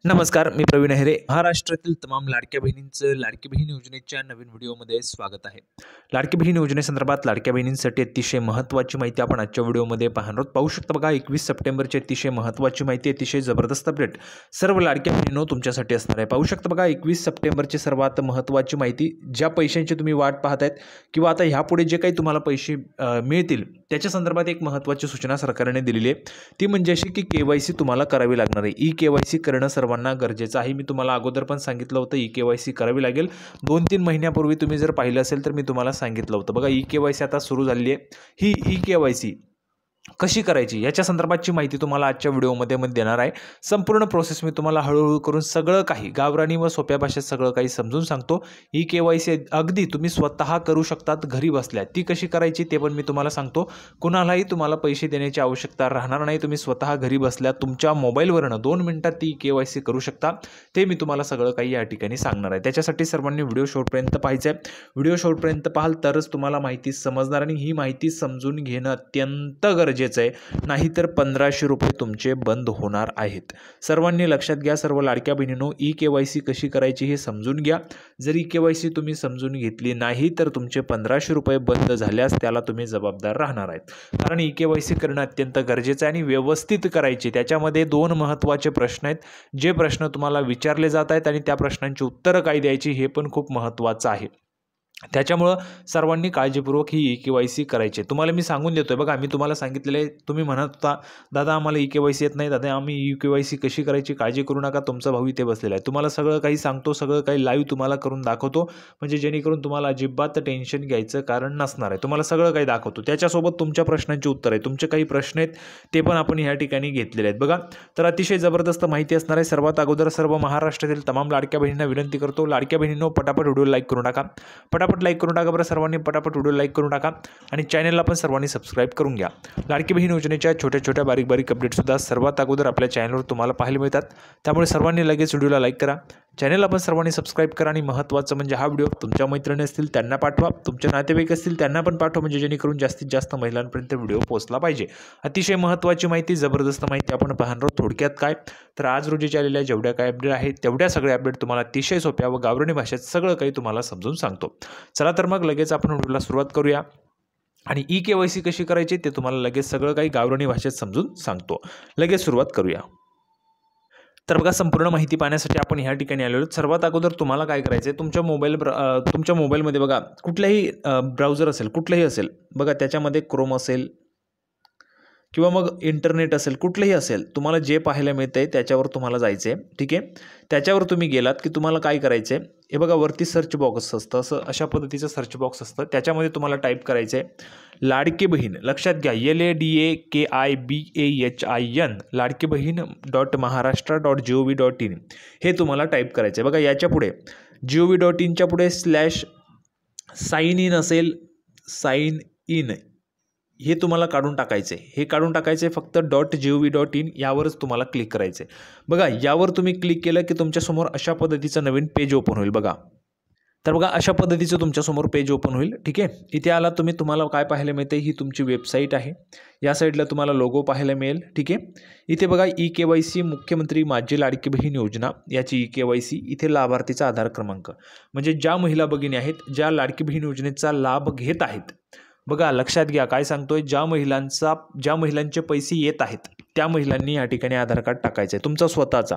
नमस्कार, मी प्रवीण अहेरे. महाराष्ट्रातील तमाम लाडक्या बहिणींचं लाडकी बहीण योजनेच्या नवीन व्हिडिओमध्ये स्वागत आहे. लाडकी बहीण योजनेसंदर्भात लाडक्या बहिणींसाठी अतिशय महत्त्वाची माहिती आपण आजच्या व्हिडिओमध्ये पाहणार आहोत. पाहू शकता बघा, 21 सप्टेंबरची अतिशय महत्त्वाची माहिती, अतिशय जबरदस्त अपडेट सर्व लाडक्या बहिणींनो तुमच्यासाठी असणार आहे. पाहू शकता बघा, 21 सप्टेंबरची सर्वात महत्त्वाची माहिती, ज्या पैशांची तुम्ही वाट पाहत आहेत किंवा आता ह्यापुढे जे काही तुम्हाला पैसे मिळतील त्याच्या संदर्भात एक महत्त्वाची सूचना सरकारने दिलेली आहे. ती म्हणजे अशी की KYC तुम्हाला करावी लागणार आहे. KYC करणं सर्वांना गरजेचं आहे. मी तुम्हाला अगोदर पण सांगितलं होतं KYC करावी लागेल. 2-3 महिन्यापूर्वी तुम्ही जर पाहिलं असेल तर मी तुम्हाला सांगितलं होतं. बघा, KYC आता सुरू झाली आहे. ही KYC कशी करायची याच्या संदर्भातची माहिती तुम्हाला आजच्या व्हिडिओमध्ये देणार आहे. संपूर्ण प्रोसेस मी तुम्हाला हळूहळू करून सगळं काही गावरानी व सोप्या भाषेत सगळं काही समजून सांगतो. KYC अगदी तुम्ही स्वतः करू शकतात घरी बसल्या. ती कशी करायची ते पण मी तुम्हाला सांगतो. कुणालाही तुम्हाला पैसे देण्याची आवश्यकता राहणार नाही. तुम्ही स्वतः घरी बसल्या तुमच्या मोबाईलवरनं 2 मिनिटात ती KYC करू शकता. ते मी तुम्हाला सगळं काही या ठिकाणी सांगणार आहे. त्याच्यासाठी सर्वांनी व्हिडिओ शेवटपर्यंत पाहायचं आहे. व्हिडिओ शेवटपर्यंत पाहाल तरच तुम्हाला माहिती समजणार आणि ही माहिती समजून घेणं अत्यंत गरजेचं आहे. नाहीतर 1500 रुपये तुमचे बंद होणार आहेत. सर्वांनी लक्षात घ्या. सर्व लाडक्या बहिणींनो, KYC कशी करायची हे समजून घ्या. जर KYC तुम्ही समजून घेतली नाही तर तुमचे 1500 रुपये बंद झाल्यास त्याला तुम्ही जबाबदार राहणार आहेत. कारण KYC करणं अत्यंत गरजेचं आहे आणि व्यवस्थित करायची. त्याच्यामध्ये 2 महत्त्वाचे प्रश्न आहेत. जे प्रश्न तुम्हाला विचारले जात आहेत आणि त्या प्रश्नांची उत्तरं काय द्यायची हे पण खूप महत्त्वाचं आहे. त्याच्यामुळं सर्वांनी काळजीपूर्वक ही KYC करायची. तुम्हाला मी सांगून देतोय बघा, मी तुम्हाला सांगितलेलं आहे. तुम्ही म्हणत होता दादा आम्हाला KYC येत नाही, दादा आम्ही KYC कशी करायची, काळजी करू नका, तुमचा भाऊ इथे बसलेला आहे. तुम्हाला सगळं काही सांगतो, सगळं काही लाईव्ह तुम्हाला करून दाखवतो, म्हणजे जेणेकरून तुम्हाला अजिबात टेन्शन घ्यायचं कारण नसणार आहे. तुम्हाला सगळं काही दाखवतो. त्याच्यासोबत तुमच्या प्रश्नांची उत्तर आहे. तुमचे काही प्रश्न आहेत ते पण आपण ह्या ठिकाणी घेतलेले आहेत बघा. तर अतिशय जबरदस्त माहिती असणार आहे. सर्वात अगोदर सर्व महाराष्ट्रातील तमाम लाडक्या बहिणींना विनंती करतो, लाडक्या बहिणींनो पटापट व्हिडिओ लाईक करू नका. पटापट लाईक करून टाका बरं सर्वांनी. पटापट व्हिडिओ लाईक करून टाका आणि चॅनलला पण सर्वांनी सबस्क्राईब करून घ्या. लाडकी बहीण योजनेच्या छोट्या छोट्या बारीक अपडेटसुद्धा सर्वात अगोदर आपल्या चॅनलवर तुम्हाला पाहायला मिळतात. त्यामुळे सर्वांनी लगेच व्हिडिओला लाईक करा, चॅनलला पण सर्वांनी सबस्क्राईब करा आणि महत्त्वाचं म्हणजे हा व्हिडिओ तुमच्या मैत्रिणी असतील त्यांना पाठवा, तुमचे नातेवाईक असतील त्यांना पण पाठवा, म्हणजे जेणेकरून जास्तीत जास्त महिलांपर्यंत व्हिडिओ पोहोचला पाहिजे. अतिशय महत्त्वाची माहिती, जबरदस्त माहिती आपण पाहणार आहोत. थोडक्यात काय तर आज रोजी आलेल्या जेवढ्या काय अपडेट आहेत तेवढ्या सगळ्या अपडेट तुम्हाला अतिशय सोप्या व गावरानी भाषेत सगळं काही तुम्हाला समजून सांगतो. चला तर मग लगेच आपण व्हिडिओला सुरुवात करूया आणि KYC कशी करायची ते तुम्हाला लगेच सगळं काही गावरानी भाषेत समजून सांगतो. लगेच सुरुवात करूया. तर बघा, संपूर्ण माहिती पाहण्यासाठी आपण ह्या ठिकाणी आलेलो. सर्वात अगोदर तुम्हाला काय करायचं आहे, तुमच्या मोबाईलमध्ये बघा कुठलाही ब्राउझर असेल, कुठलंही असेल बघा, त्याच्यामध्ये क्रोम असेल किंवा मग इंटरनेट असेल, कुठलंही असेल, तुम्हाला जे पाहायला मिळतं आहे त्याच्यावर तुम्हाला जायचं आहे. ठीक आहे, त्याच्यावर तुम्ही गेलात की तुम्हाला काय करायचं आहे, हे बघा वरती सर्च बॉक्स असतं, असं अशा पद्धतीचं सर्च बॉक्स असतं. त्याच्यामध्ये तुम्हाला टाईप करायचं आहे लाडकी बहीण. लक्षात घ्या, LADAKIBAHIN लाडकीबहीण.महाराष्ट्र.gov.in हे तुम्हाला टाईप करायचं आहे. बघा, याच्या पुढे gov.inच्या पुढे /साइन इन असेल, साइन इन हे तुम्हाला काढून टाकायचं आहे. हे काढून टाकायचं आहे, फक्त .gov.in यावरच तुम्हाला क्लिक करायचं आहे. बघा, यावर तुम्ही क्लिक केलं की तुमच्यासमोर अशा पद्धतीचं नवीन पेज ओपन होईल बघा. तर बघा, अशा पद्धतीचं तुमच्यासमोर पेज ओपन होईल. ठीक आहे, इथे आला तुम्हाला काय पाहायला मिळते, ही तुमची वेबसाईट आहे. या साईडला तुम्हाला लोगो पाहायला मिळेल. ठीक आहे, इथे बघा KYC मुख्यमंत्री माझी लाडकी बहीण योजना याची KYC, इथे लाभार्थीचा आधार क्रमांक, म्हणजे ज्या महिला भगिनी आहेत ज्या लाडकी बहीण योजनेचा लाभ घेत आहेत. बघा, लक्षात घ्या काय सांगतोय, ज्या महिलांचे पैसे येत आहेत त्या महिलांनी या ठिकाणी आधार कार्ड टाकायचं आहे. तुमचा स्वतःचा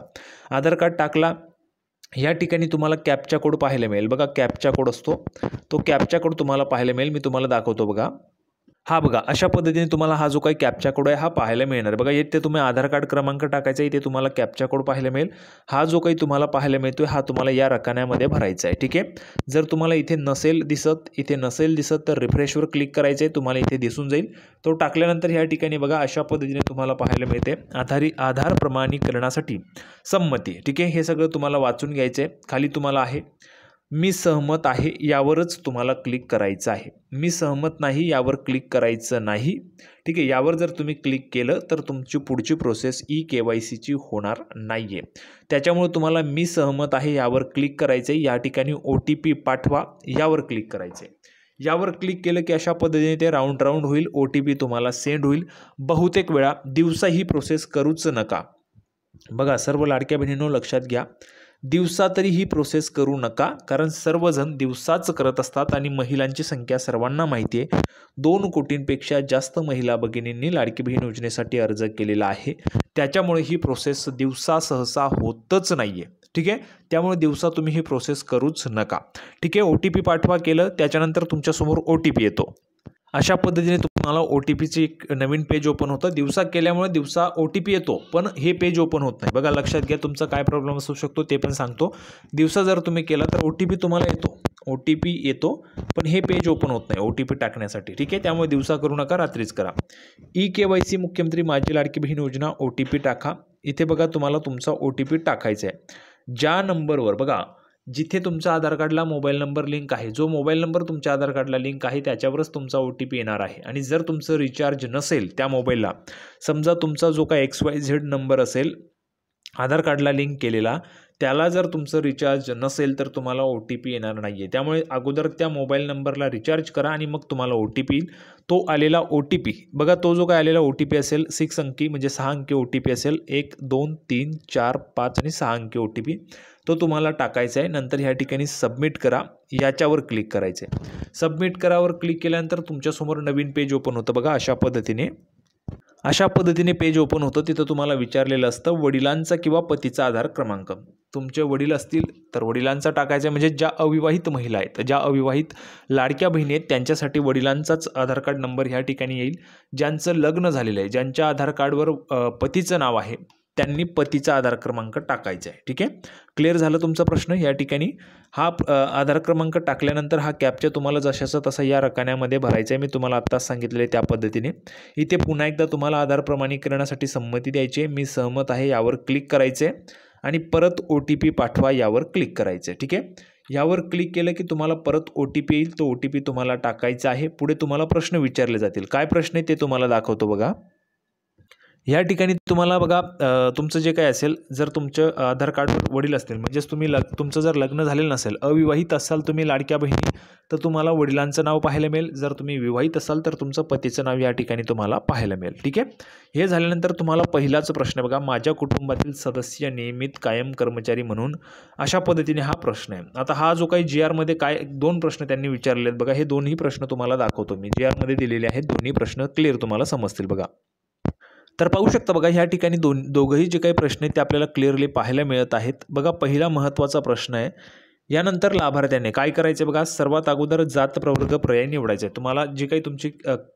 आधार कार्ड टाकला, या ठिकाणी तुम्हाला कॅप्चा कोड पाहायला मिळेल. बघा, कॅप्चा कोड असतो, तो कॅप्चा कोड तुम्हाला पाहायला मिळेल. मी तुम्हाला दाखवतो बघा. हा बघा, अशा पद्धतीने तुम्हाला हा जो काही कॅप्चा कोड आहे हा पाहायला मिळणार. बघा, इथे तुम्ही आधार कार्ड क्रमांक टाकायचा, इथे तुम्हाला कॅप्चा कोड पाहायला मिळेल. हा जो काही तुम्हाला पाहायला मिळतोय हा तुम्हाला या रकान्यामध्ये भरायचा आहे. ठीक आहे, जर तुम्हाला इथे नसेल दिसत तर रिफ्रेशवर क्लिक करायचं आहे, तुम्हाला इथे दिसून जाईल. तो टाकल्यानंतर या ठिकाणी बघा अशा पद्धतीने तुम्हाला पाहायला मिळते आधार प्रमाणीकरणासाठी संमती. ठीक आहे, हे सगळं तुम्हाला वाचून घ्यायचं आहे. खाली तुम्हाला आहे मी सहमत आहे यावरच तुम्हाला क्लिक करायचं आहे. मी सहमत नाही यावर क्लिक करायचं नाही. ठीक आहे, यावर जर तुम्ही क्लिक केलं तर तुमची पुढची प्रोसेस KYCची होणार नाही आहे. त्याच्यामुळे तुम्हाला मी सहमत आहे यावर क्लिक करायचं आहे. या ठिकाणी OTP पाठवा यावर क्लिक करायचं आहे. यावर क्लिक केलं की अशा पद्धतीने ते राऊंड होईल, OTP तुम्हाला सेंड होईल. बहुतेक वेळा दिवसा ही प्रोसेस करूच नका. बघा सर्व लाडक्या बहिणींनो लक्षात घ्या, दिवसा तरी ही प्रोसेस करू नका, कारण सर्वजण दिवसाच करत असतात आणि महिलांची संख्या सर्वांना माहिती आहे. 2 कोटींपेक्षा जास्त महिला भगिनींनी लाडकी बहीण योजनेसाठी अर्ज केलेला आहे. त्याच्यामुळे ही प्रोसेस दिवसा सहसा होतच नाही आहे. ठीक आहे, त्यामुळे दिवसा तुम्ही ही प्रोसेस करूच नका. ठीक आहे, OTP पाठवा केलं त्याच्यानंतर तुमच्यासमोर OTP येतो. अशा पद्धतीने तुम्हाला OTPची एक नवीन पेज ओपन होतं. दिवसा केल्यामुळे दिवसा OTP येतो, पण हे पेज ओपन होत नाही. बघा लक्षात घ्या, तुमचा काय प्रॉब्लेम असू शकतो ते पण सांगतो. दिवसा जर तुम्ही केला तर OTP तुम्हाला येतो, OTP येतो, पण हे पेज ओपन होत नाही OTP टाकण्यासाठी. ठीक आहे, त्यामुळे दिवसा करू नका, रात्रीच करा. eKYC मुख्यमंत्री माझी लाडकी बहीण योजना OTP टाका. इथे बघा तुम्हाला तुमचा OTP टाकायचा आहे. ज्या नंबरवर बघा जिथे तुमचा आधार कार्डला मोबाईल नंबर लिंक आहे, जो मोबाईल नंबर तुमच्या आधार कार्डला लिंक आहे त्याच्यावरच तुमचा OTP येणार आहे. आणि जर तुमचं रिचार्ज नसेल त्या मोबाईलला, समजा तुमचा जो काय XYZ नंबर असेल आधार कार्डला लिंक केलेला, त्याला जर तुमचं रिचार्ज नसेल तर तुम्हाला OTP येणार नाही आहे. त्यामुळे अगोदर त्या मोबाईल नंबरला रिचार्ज करा आणि मग तुम्हाला OTP येईल. तो आलेला OTP बघा, तो जो काय आलेला OTP असेल 6 अंकी म्हणजे 6 अंकी OTP असेल, 1 2 3 4 5 आणि 6 अंकी OTP, तो तुम्हाला टाकायचा आहे. नंतर ह्या ठिकाणी सबमिट करा, याच्यावर क्लिक करायचे. सबमिट करावर क्लिक केल्यानंतर तुमच्यासमोर नवीन पेज ओपन होतं. बघा अशा पद्धतीने पेज ओपन होतं. तिथं तुम्हाला विचारलेलं असतं वडिलांचा किंवा पतीचा आधार क्रमांक. तुमचे वडील असतील तर वडिलांचा टाकायचा आहे, म्हणजे ज्या अविवाहित महिला आहेत, ज्या अविवाहित लाडक्या बहिणी आहेत त्यांच्यासाठी वडिलांचाच आधार कार्ड नंबर ह्या ठिकाणी येईल. ज्यांचं लग्न झालेलं आहे, ज्यांच्या आधार कार्डवर पतीचं नाव आहे, त्यांनी पतीचा आधार क्रमांक टाकायचा आहे. ठीक आहे, क्लिअर झालं तुमचा प्रश्न. या ठिकाणी हा आधार क्रमांक टाकल्यानंतर हा कॅप्चा तुम्हाला जशाचा तसा या रकान्यामध्ये भरायचा आहे. मी तुम्हाला आत्ताच सांगितलेले त्या पद्धतीने. इथे पुन्हा एकदा तुम्हाला आधार प्रमाणीकरणासाठी संमती द्यायची आहे. मी सहमत आहे यावर क्लिक करायचे आणि परत OTP पाठवा यावर क्लिक करायचे. ठीक आहे, यावर क्लिक केलं की तुम्हाला परत OTP येईल. तो OTP तुम्हाला टाकायचा आहे. पुढे तुम्हाला प्रश्न विचारले जातील. काय प्रश्न आहे ते तुम्हाला दाखवतो बघा. या ठिकाणी तुम्हाला बघा तुमचं जे काय असेल, जर तुमचं आधार कार्डवर वडील असतील, म्हणजेच तुमचं जर लग्न झालेलं नसेल, अविवाहित असाल तुम्ही लाडक्या बहिणी, तर तुम्हाला वडिलांचं नाव पाहायला मिळेल. जर तुम्ही विवाहित असाल तर तुमचं पतीचं नाव या ठिकाणी तुम्हाला पाहायला मिळेल. ठीक आहे, हे झाल्यानंतर तुम्हाला पहिलाच प्रश्न बघा, माझ्या कुटुंबातील सदस्य नियमित कायम कर्मचारी म्हणून, अशा पद्धतीने हा प्रश्न आहे. आता हा जो काही GR मध्ये काय 2 प्रश्न त्यांनी विचारले आहेत बघा, हे दोन्ही प्रश्न तुम्हाला दाखवतो मी. GR मध्ये दिलेले आहेत दोन्ही प्रश्न, क्लिअर तुम्हाला समजतील बघा. तर पाहू शकता बघा, ह्या ठिकाणी दोघंही जे काही प्रश्न आहेत ते आपल्याला क्लिअरली पाहायला मिळत आहेत. बघा पहिला महत्त्वाचा प्रश्न आहे, यानंतर लाभार्थ्याने काय करायचे बघा, सर्वात अगोदर जात प्रवर्ग पर्याय निवडायचा आहे. तुम्हाला जी काही तुमची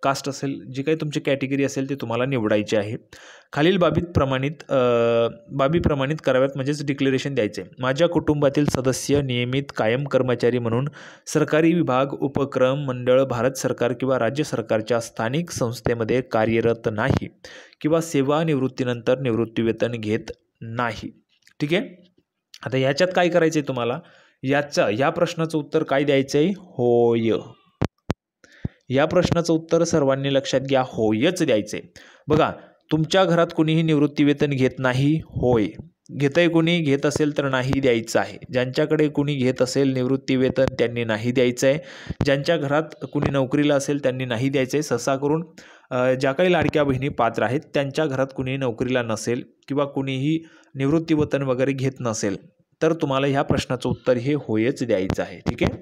कास्ट असेल, जी काही तुमची कॅटेगरी असेल ती तुम्हाला निवडायची आहे. खालील बाबी प्रमाणित कराव्यात, म्हणजेच डिक्लेरेशन द्यायचे. माझ्या कुटुंबातील सदस्य नियमित कायम कर्मचारी म्हणून सरकारी विभाग, उपक्रम, मंडळ, भारत सरकार किंवा राज्य सरकारच्या स्थानिक संस्थेमध्ये कार्यरत नाही किंवा सेवानिवृत्तीनंतर निवृत्तीवेतन घेत नाही. ठीक आहे, आता याच्यात काय करायचं आहे तुम्हाला, या प्रश्नाचं उत्तर काय द्यायचं आहे, होय. या प्रश्नाचं उत्तर सर्वांनी लक्षात घ्या, होयच द्यायचे. बघा, तुमच्या घरात कुणीही निवृत्तीवेतन घेत नाही, होय. घेतंय कुणी, घेत असेल तर नाही द्यायचं आहे. ज्यांच्याकडे कुणी घेत असेल निवृत्तीवेतन त्यांनी नाही द्यायचं आहे. ज्यांच्या घरात कुणी नोकरीला असेल त्यांनी नाही द्यायचं आहे. सहसा करून ज्या काही लाडक्या बहिणी पात्र आहेत त्यांच्या घरात कुणी नोकरीला नसेल किंवा कुणीही निवृत्तीवेतन वगैरे घेत नसेल तर तुम्हाला ह्या प्रश्नाचं उत्तर हे होयच द्यायचं आहे. ठीक आहे,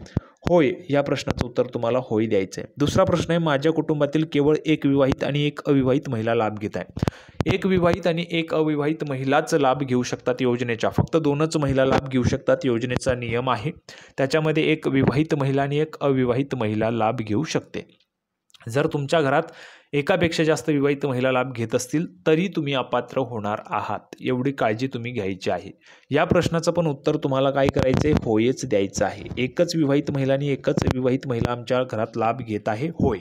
होय, या प्रश्नाचं उत्तर तुम्हाला होय द्यायचं आहे. दुसरा प्रश्न आहे, माझ्या कुटुंबातील केवळ एक विवाहित आणि एक अविवाहित महिला लाभ घेत आहे. एक विवाहित आणि एक अविवाहित महिलाच लाभ घेऊ शकतात योजनेच्या. फक्त 2च महिला लाभ घेऊ शकतात, योजनेचा नियम आहे. त्याच्यामध्ये एक विवाहित महिला आणि एक अविवाहित महिला लाभ घेऊ शकते. जर तुमच्या घरात एकापेक्षा जास्त विवाहित महिला लाभ घेत असतील तरी तुम्ही अपात्र होणार आहात, एवढी काळजी तुम्ही घ्यायची आहे. या प्रश्नाचं पण उत्तर तुम्हाला काय करायचं आहे, होयच द्यायचं आहे. एकच विवाहित महिला आणि एकच विवाहित महिला आमच्या घरात लाभ घेत आहे, होय.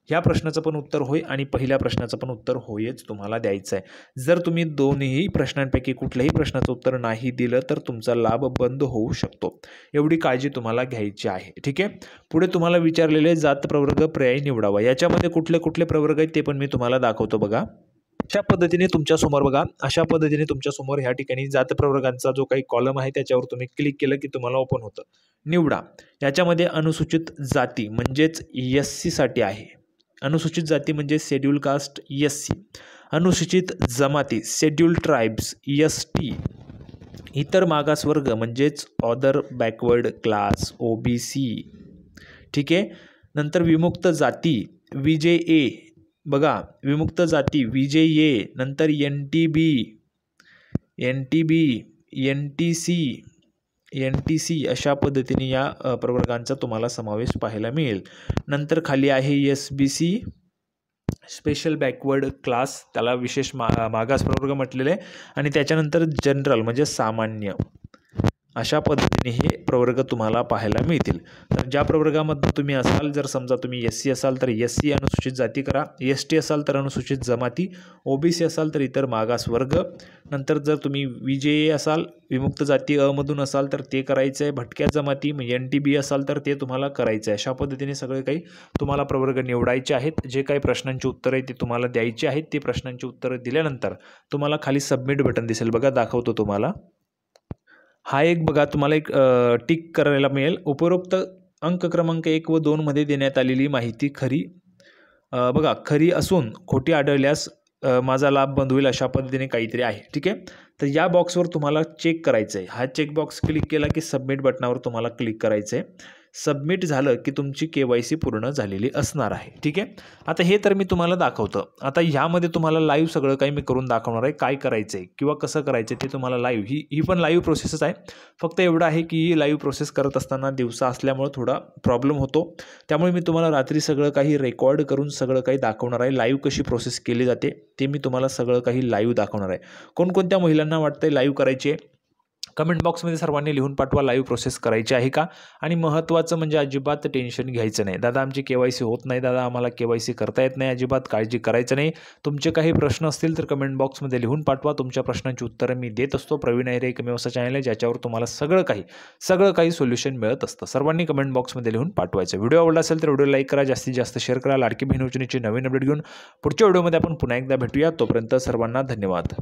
ह्या प्रश्नाचं पण उत्तर होय आणि पहिल्या प्रश्नाचं पण उत्तर होयच तुम्हाला द्यायचं आहे. जर तुम्ही दोन्ही प्रश्नांपैकी कुठल्याही प्रश्नाचं उत्तर नाही दिलं तर तुमचा लाभ बंद होऊ शकतो, एवढी काळजी तुम्हाला घ्यायची आहे. ठीक आहे, पुढे तुम्हाला विचारलेले जात प्रवर्ग पर्याय निवडावा. याच्यामध्ये कुठले कुठले प्रवर्ग आहेत ते पण मी तुम्हाला दाखवतो बघा. अशा पद्धतीने तुमच्यासमोर ह्या ठिकाणी जात प्रवर्गांचा जो काही कॉलम आहे त्याच्यावर तुम्ही क्लिक केलं की तुम्हाला ओपन होतं. निवडा. याच्यामध्ये अनुसूचित जाती म्हणजेच SC साठी आहे. अनुसूचित जाती म्हणजे शेड्यूल कास्ट SC. अनुसूचित जमाती शेड्यूल्ड ट्राईब्स ST, इतर मागासवर्ग म्हणजेच अदर बॅकवर्ड क्लास OBC, ठीक आहे. नंतर विमुक्त जाती VJA, बघा विमुक्त जाती VJA, नंतर NTB, NTC अशा पद्धतीने या प्रवर्गांचा तुम्हाला समावेश पाहायला मिळेल. नंतर खाली आहे SBC स्पेशल बॅकवर्ड क्लास, त्याला विशेष मागास प्रवर्ग म्हटलेले आहे. आणि त्याच्यानंतर जनरल म्हणजे सामान्य, अशा पद्धतीने हे प्रवर्ग तुम्हाला पाहायला मिळतील. तर ज्या प्रवर्गामध्ये तुम्ही असाल, जर समजा तुम्ही SC असाल तर SC अनुसूचित जाती करा, ST असाल तर अनुसूचित जमाती, OBC असाल तर इतर मागास वर्ग. नंतर जर तुम्ही VJA असाल, विमुक्त जाती मधून असाल तर ते करायचं आहे. भटक्या जमाती म्हणजे NTB असाल तर ते तुम्हाला करायचं आहे. अशा पद्धतीने सगळे काही तुम्हाला प्रवर्ग निवडायचे आहेत. जे काही प्रश्नांची उत्तरं आहे ते तुम्हाला द्यायची आहेत. ते प्रश्नांची उत्तरं दिल्यानंतर तुम्हाला खाली सबमिट बटन दिसेल, बघा दाखवतो तुम्हाला. हा एक बघा तुम्हाला एक टिक करायला मिळेल. उपरोक्त अंक क्रमांक 1 व 2 मध्ये देण्यात आलेली माहिती खरी बघा खरी असून खोटी आढळल्यास माझा लाभ बंद होईल, अशा पद्धतीने काहीतरी आहे, ठीक आहे. तर या बॉक्सवर तुम्हाला चेक करायचं आहे. हा चेक बॉक्स क्लिक केला की सबमिट बटनावर तुम्हाला क्लिक करायचं आहे. सबमिट झालं की तुमची KYC पूर्ण झालेली असणार आहे, ठीक आहे. आता हे तर मी तुम्हाला दाखवतं. आता ह्यामध्ये तुम्हाला लाईव्ह सगळं काही मी करून दाखवणार आहे. काय करायचं आहे किंवा कसं करायचं आहे ते तुम्हाला लाईव्ह, ही पण लाईव्ह प्रोसेसच आहे. फक्त एवढं आहे की ही लाईव्ह प्रोसेस करत असताना दिवसा असल्यामुळे थोडा प्रॉब्लेम होतो. त्यामुळे मी तुम्हाला रात्री सगळं काही रेकॉर्ड करून सगळं काही दाखवणार आहे. लाईव्ह कशी प्रोसेस केली जाते ते मी तुम्हाला सगळं काही लाईव्ह दाखवणार आहे. कोणकोणत्या महिलांना वाटतंय लाईव्ह करायची आहे, कमेंट बॉक्समध्ये सर्वांनी लिहून पाठवा. लाईव्ह प्रोसेस करायची आहे का? आणि महत्त्वाचं म्हणजे अजिबात टेन्शन घ्यायचं नाही. दादा आमची KYC होत नाही, दादा आम्हाला KYC करता येत नाही, अजिबात काळजी करायचं नाही. तुमचे काही प्रश्न असतील तर कमेंट बॉक्समध्ये लिहून पाठवा. तुमच्या प्रश्नांची उत्तरं मी देत असतो. प्रवीण अहिरे एकमेव असा चॅनल आहे ज्याच्यावर तुम्हाला सगळं काही सोल्युशन मिळत असतं. सर्वांनी कमेंट बॉक्समध्ये लिहून पाठवायचं. व्हिडिओ आवडला असेल तर व्हिडिओ लाईक करा, जास्तीत जास्त शेअर करा. लाडकी बहीण योजनेची नवीन अपडेट घेऊन पुढच्या व्हिडिओमध्ये आपण पुन्हा एकदा भेटूया. तोपर्यंत सर्वांना धन्यवाद.